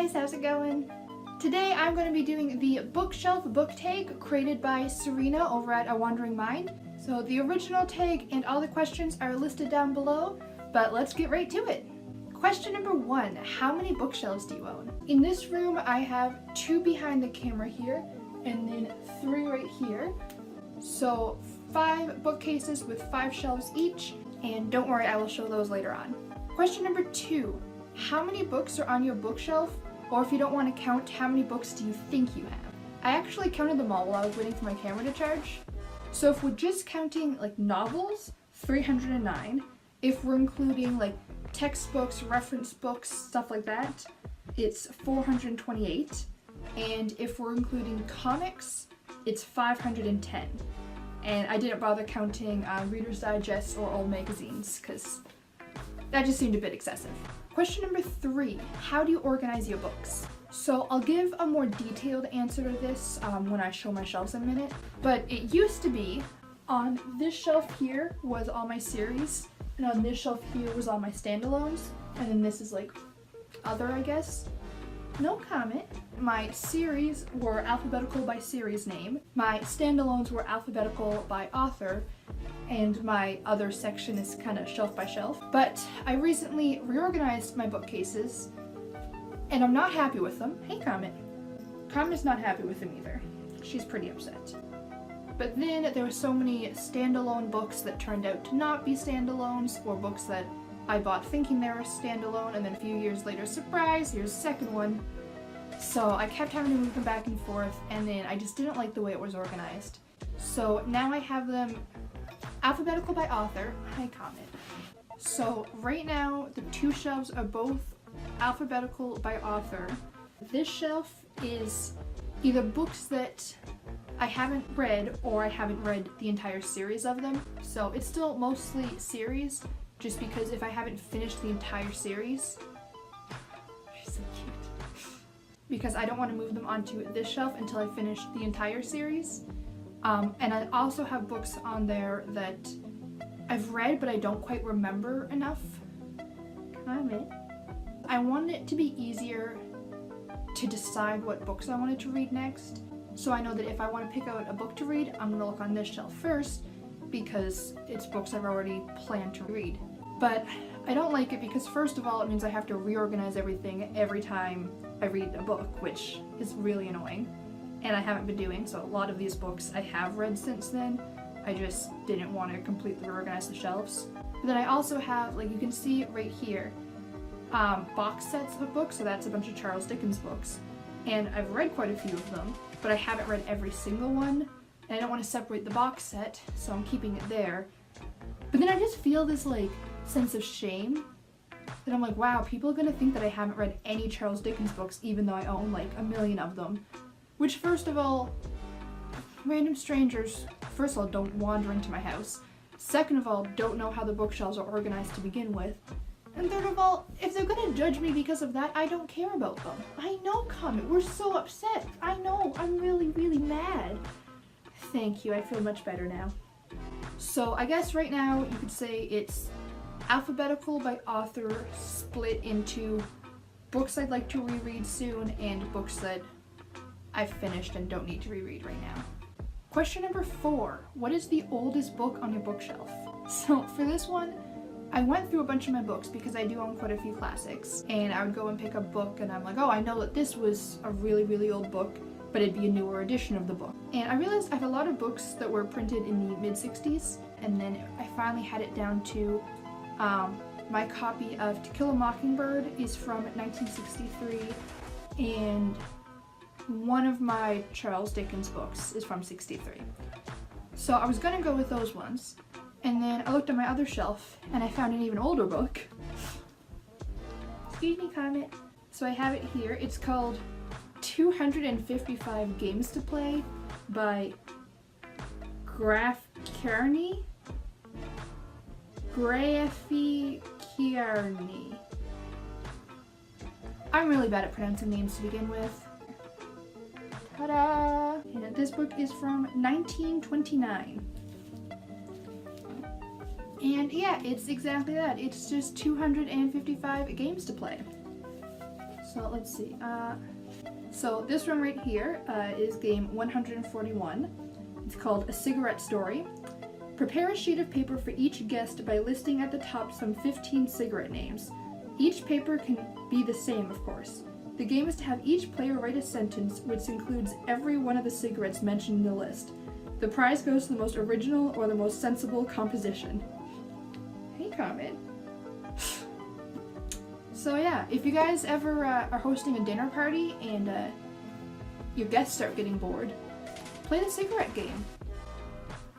guys, how's it going? Today I'm going to be doing the bookshelf book tag created by Serena over at awanderingmind. So the original tag and all the questions are listed down below, but let's get right to it. Question number 1, how many bookshelves do you own? In this room I have 2 behind the camera here and then 3 right here. So 5 bookcases with 5 shelves each, and don't worry, I will show those later on. Question number 2, how many books are on your bookshelf? Or if you don't want to count, how many books do you think you have? I actually counted them all while I was waiting for my camera to charge. So if we're just counting like novels, 309. If we're including like textbooks, reference books, stuff like that, it's 428. And if we're including comics, it's 510. And I didn't bother counting Reader's Digest or old magazines because that just seemed a bit excessive. Question number 3, how do you organize your books? So I'll give a more detailed answer to this when I show my shelves in a minute, but it used to be on this shelf here was all my series, and on this shelf here was all my standalones, and then this is like other, I guess. No comment. My series were alphabetical by series name, my standalones were alphabetical by author, and my other section is kind of shelf by shelf. But I recently reorganized my bookcases, and I'm not happy with them. Hey, Comet. Comet's not happy with them either. She's pretty upset. But then there were so many standalone books that turned out to not be standalones, or books that I bought thinking they were standalone, and then a few years later, surprise, here's a second one. So I kept having to move them back and forth, and then I just didn't like the way it was organized. So now I have them alphabetical by author. Hi, Comet. So right now the 2 shelves are both alphabetical by author. This shelf is either books that I haven't read or I haven't read the entire series of them. So it's still mostly series, just because if I haven't finished the entire series, she's so cute, because I don't want to move them onto this shelf until I finish the entire series. And I also have books on there that I've read but I don't quite remember enough. Comment. I wanted it to be easier to decide what books I wanted to read next. So I know that if I want to pick out a book to read, I'm going to look on this shelf first because it's books I've already planned to read. But I don't like it because first of all it means I have to reorganize everything every time I read a book, which is really annoying. And I haven't been doing, so a lot of these books I have read since then. I just didn't want to completely reorganize the shelves. But then I also have, like you can see right here, box sets of books, so that's a bunch of Charles Dickens books. And I've read quite a few of them, but I haven't read every single one. And I don't want to separate the box set, so I'm keeping it there. But then I just feel this like sense of shame that I'm like, wow, people are gonna think that I haven't read any Charles Dickens books even though I own like a million of them. Which, first of all, random strangers, first of all, don't wander into my house. Second of all, don't know how the bookshelves are organized to begin with. And third of all, if they're gonna judge me because of that, I don't care about them. I know, Comet, we're so upset. I know, I'm really, really mad. Thank you, I feel much better now. So I guess right now you could say it's alphabetical by author, split into books I'd like to reread soon and books that I've finished and don't need to reread right now. Question number 4, what is the oldest book on your bookshelf? So for this one, I went through a bunch of my books because I do own quite a few classics, and I would go and pick a book and I'm like, oh, I know that this was a really, really old book, but it'd be a newer edition of the book. And I realized I have a lot of books that were printed in the mid-60s, and then I finally had it down to my copy of To Kill a Mockingbird is from 1963, and one of my Charles Dickens books is from 63. So I was gonna go with those ones, and then I looked at my other shelf and I found an even older book. Excuse me, Comet. So I have it here. It's called 255 Games to Play by Kearney. I'm really bad at pronouncing names to begin with. Ta-da! And this book is from 1929. And yeah, it's exactly that. It's just 255 games to play. So let's see. So this one right here is game 141. It's called A Cigarette Story. Prepare a sheet of paper for each guest by listing at the top some 15 cigarette names. Each paper can be the same, of course. The game is to have each player write a sentence which includes every one of the cigarettes mentioned in the list. The prize goes to the most original or the most sensible composition. Hey, Comet. So yeah, if you guys ever are hosting a dinner party and your guests start getting bored, play the cigarette game.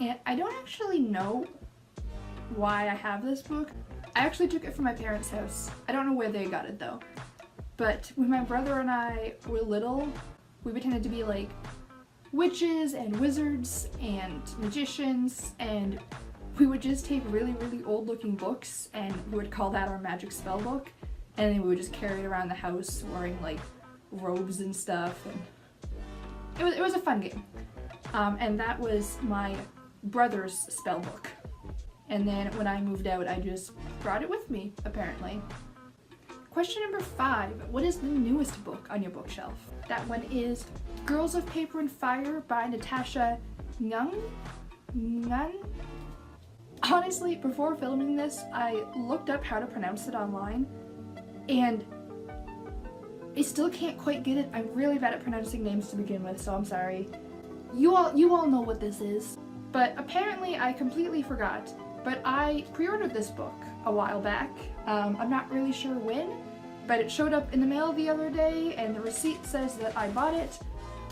And I don't actually know why I have this book. I actually took it from my parents' house. I don't know where they got it though. But when my brother and I were little, we pretended to be like witches and wizards and magicians, and we would just take really, really old looking books and we would call that our magic spell book. And then we would just carry it around the house wearing like robes and stuff. And it was a fun game. And that was my brother's spell book. And then when I moved out, I just brought it with me, apparently. Question number 5. What is the newest book on your bookshelf? That one is Girls of Paper and Fire by Natasha Ngun? Honestly, before filming this, I looked up how to pronounce it online, and I still can't quite get it. I'm really bad at pronouncing names to begin with, so I'm sorry. You all know what this is. But apparently I completely forgot. But I pre-ordered this book a while back. I'm not really sure when, but it showed up in the mail the other day and the receipt says that I bought it.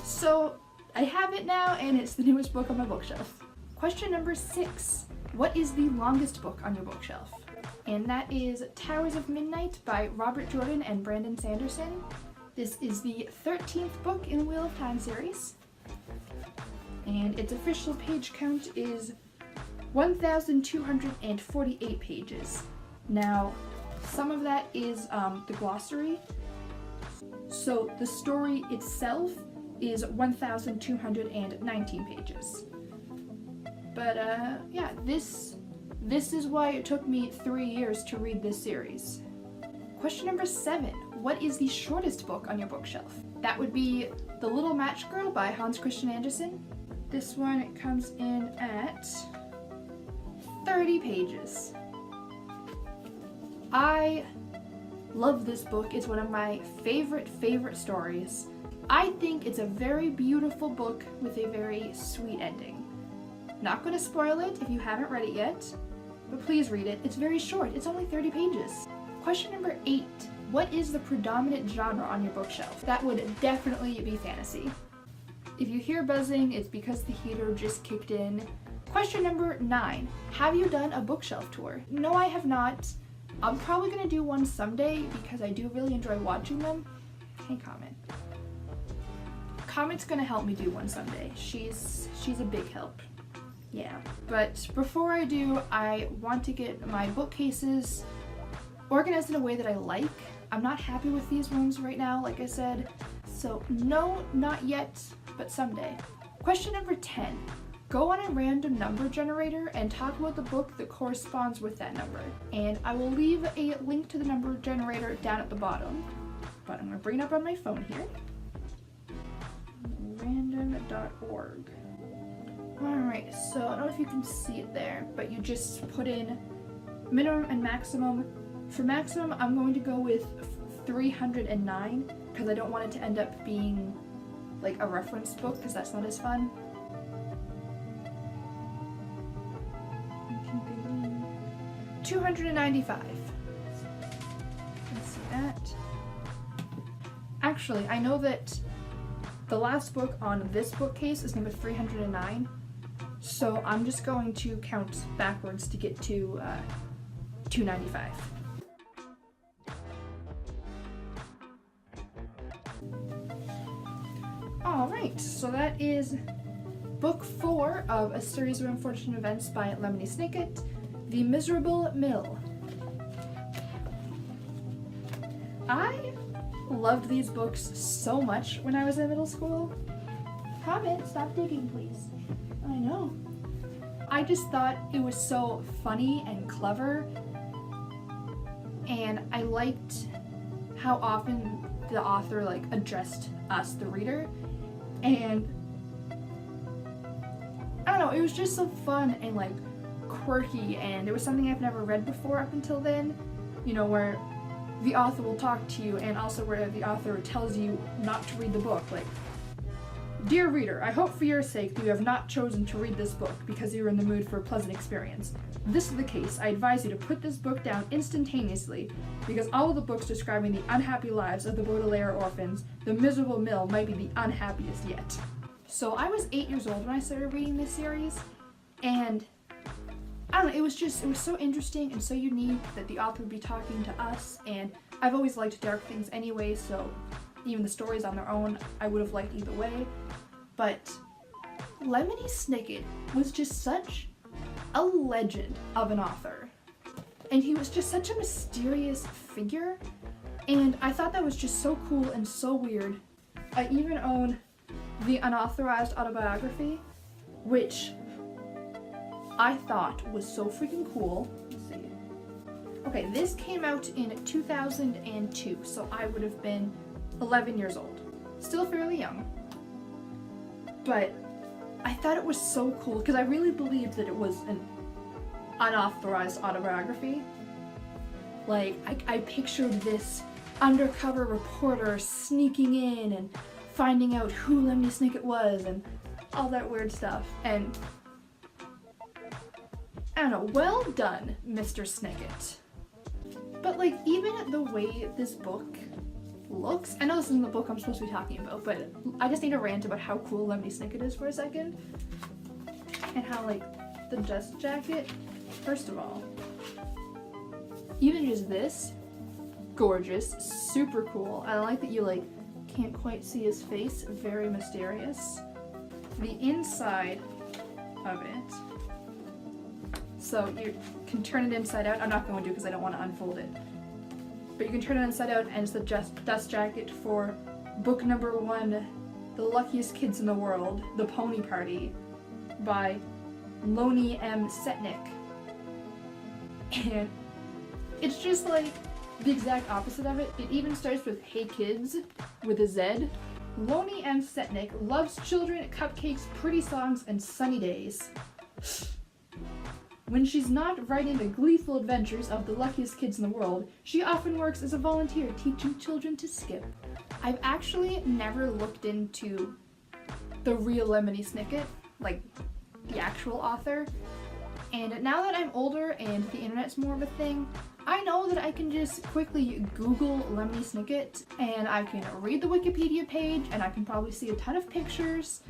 So I have it now and it's the newest book on my bookshelf. Question number 6. What is the longest book on your bookshelf? And that is Towers of Midnight by Robert Jordan and Brandon Sanderson. This is the 13th book in the Wheel of Time series. And its official page count is 1,248 pages. Now, some of that is the glossary. So the story itself is 1,219 pages. But yeah, this is why it took me 3 years to read this series. Question number 7. What is the shortest book on your bookshelf? That would be The Little Match Girl by Hans Christian Andersen. This one comes in at 30 pages. I love this book. It's one of my favorite stories. I think it's a very beautiful book with a very sweet ending. Not going to spoil it if you haven't read it yet, but please read it. It's very short. It's only 30 pages. Question number 8. What is the predominant genre on your bookshelf? That would definitely be fantasy. If you hear buzzing, it's because the heater just kicked in. Question number 9. Have you done a bookshelf tour? No, I have not. I'm probably gonna do one someday because I do really enjoy watching them. Hey, Comet. Comet's gonna help me do one someday. She's a big help. Yeah. But before I do, I want to get my bookcases organized in a way that I like. I'm not happy with these rooms right now, like I said. So no, not yet, but someday. Question number 10. Go on a random number generator and talk about the book that corresponds with that number. And I will leave a link to the number generator down at the bottom. But I'm gonna bring it up on my phone here. Random.org. Alright, so I don't know if you can see it there, but you just put in minimum and maximum. For maximum, I'm going to go with 309 because I don't want it to end up being like a reference book because that's not as fun. 295. Let's see that. Actually, I know that the last book on this bookcase is number 309, so I'm just going to count backwards to get to 295. Alright, so that is book 4 of A Series of Unfortunate Events by Lemony Snicket, The Miserable Mill. I loved these books so much when I was in middle school. Comet, stop digging, please. I know. I just thought it was so funny and clever, and I liked how often the author like addressed us, the reader, and I don't know, it was just so fun and like quirky, and it was something I've never read before up until then, you know, where the author will talk to you and also where the author tells you not to read the book. Like, dear reader, I hope for your sake that you have not chosen to read this book because you are in the mood for a pleasant experience. If this is the case, I advise you to put this book down instantaneously, because all of the books describing the unhappy lives of the Baudelaire orphans, the miserable mill might be the unhappiest yet. So I was 8 years old when I started reading this series, and I don't know, it was so interesting and so unique that the author would be talking to us, and I've always liked dark things anyway, so even the stories on their own I would have liked either way. But Lemony Snicket was just such a legend of an author, and he was just such a mysterious figure, and I thought that was just so cool and so weird. I even own the unauthorized autobiography, which I thought was so freaking cool. Let's see. Okay, this came out in 2002, so I would have been 11 years old. Still fairly young. But I thought it was so cool because I really believed that it was an unauthorized autobiography. Like, I pictured this undercover reporter sneaking in and finding out who Lemony Snicket was and all that weird stuff. And I don't know, well done, Mr. Snicket. But like, even the way this book looks, I know this isn't the book I'm supposed to be talking about, but I just need to rant about how cool Lemony Snicket is for a second. And how like, the dust jacket, first of all, even just this, gorgeous, super cool. I like that you like can't quite see his face, very mysterious. The inside of it, so you can turn it inside out. I'm not going to because I don't want to unfold it. But you can turn it inside out, and it's the dust jacket for book number 1, The Luckiest Kids in the World, The Pony Party, by Lonnie M. Setnick. And it's just like the exact opposite of it. It even starts with Hey Kids with a Z. Lonnie M. Setnick loves children, cupcakes, pretty songs, and sunny days. When she's not writing the gleeful adventures of the luckiest kids in the world, she often works as a volunteer teaching children to skip. I've actually never looked into the real Lemony Snicket, like the actual author, and now that I'm older and the internet's more of a thing, I know that I can just quickly Google Lemony Snicket and I can read the Wikipedia page and I can probably see a ton of pictures,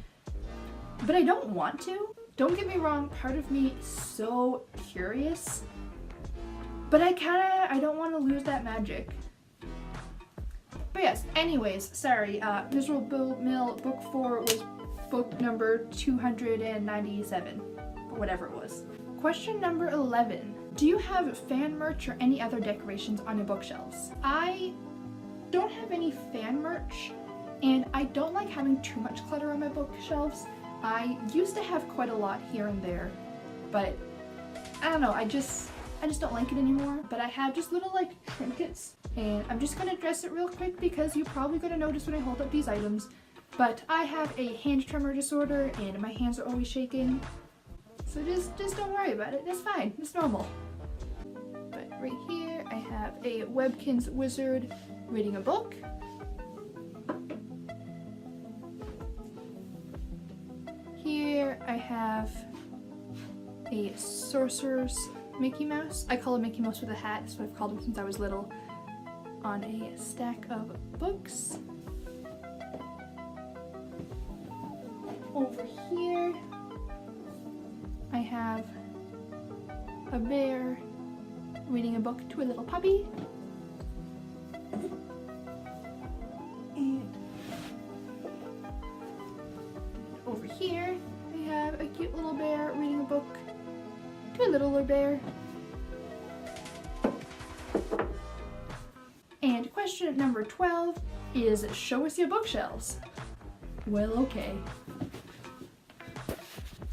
but I don't want to. Don't get me wrong, part of me is so curious, but I don't want to lose that magic. But yes, anyways, sorry, Miserable Mill book 4 was book number 297, or whatever it was. Question number 11. Do you have fan merch or any other decorations on your bookshelves? I don't have any fan merch, and I don't like having too much clutter on my bookshelves. I used to have quite a lot here and there, but I don't know, I just don't like it anymore. But I have just little like trinkets, and I'm just gonna address it real quick because you're probably gonna notice when I hold up these items. But I have a hand tremor disorder and my hands are always shaking. So just don't worry about it, it's fine, it's normal. But right here I have a Webkinz Wizard reading a book. Here I have a Sorcerer's Mickey Mouse. I call him Mickey Mouse with a hat, so I've called him since I was little. On a stack of books. Over here I have a bear reading a book to a little puppy. And over here I have a cute little bear reading a book to a littler bear. And question number 12 is, show us your bookshelves. Well, okay.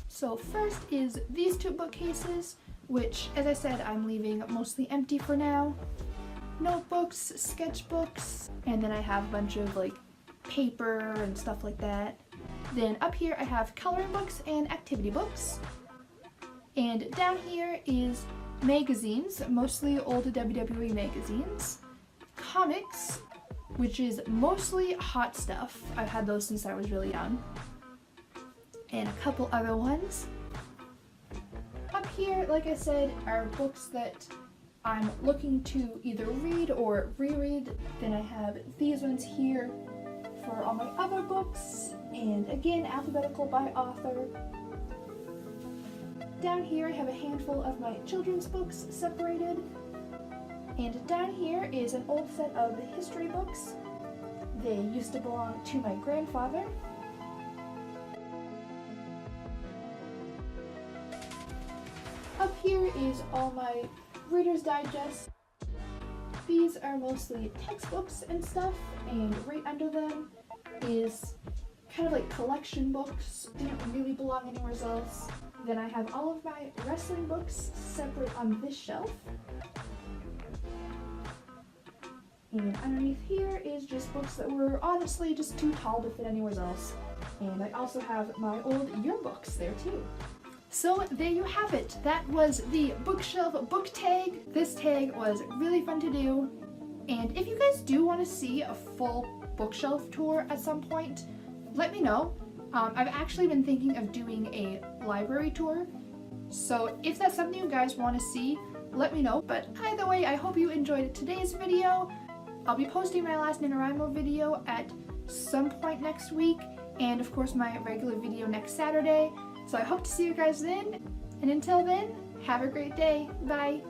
So first is these two bookcases, which, as I said, I'm leaving mostly empty for now. notebooks, sketchbooks, and then I have a bunch of like paper and stuff like that. Then up here I have coloring books and activity books. And down here is magazines, mostly old WWE magazines. Comics, which is mostly hot stuff. I've had those since I was really young. And a couple other ones. Up here, like I said, are books that I'm looking to either read or reread. Then I have these ones here for all my other books, and again, alphabetical by author. Down here I have a handful of my children's books separated. And down here is an old set of history books. They used to belong to my grandfather. Up here is all my Reader's Digest. These are mostly textbooks and stuff, and right under them is kind of like collection books. Didn't really belong anywhere else. Then I have all of my wrestling books separate on this shelf. And underneath here is just books that were honestly just too tall to fit anywhere else. And I also have my old yearbooks there too. So there you have it. That was the bookshelf book tag. This tag was really fun to do. And if you guys do want to see a full bookshelf tour at some point, let me know. I've actually been thinking of doing a library tour. So if that's something you guys want to see, let me know. But either way, I hope you enjoyed today's video. I'll be posting my last NaNoWriMo video at some point next week, and of course my regular video next Saturday. So I hope to see you guys then, and until then, have a great day. Bye!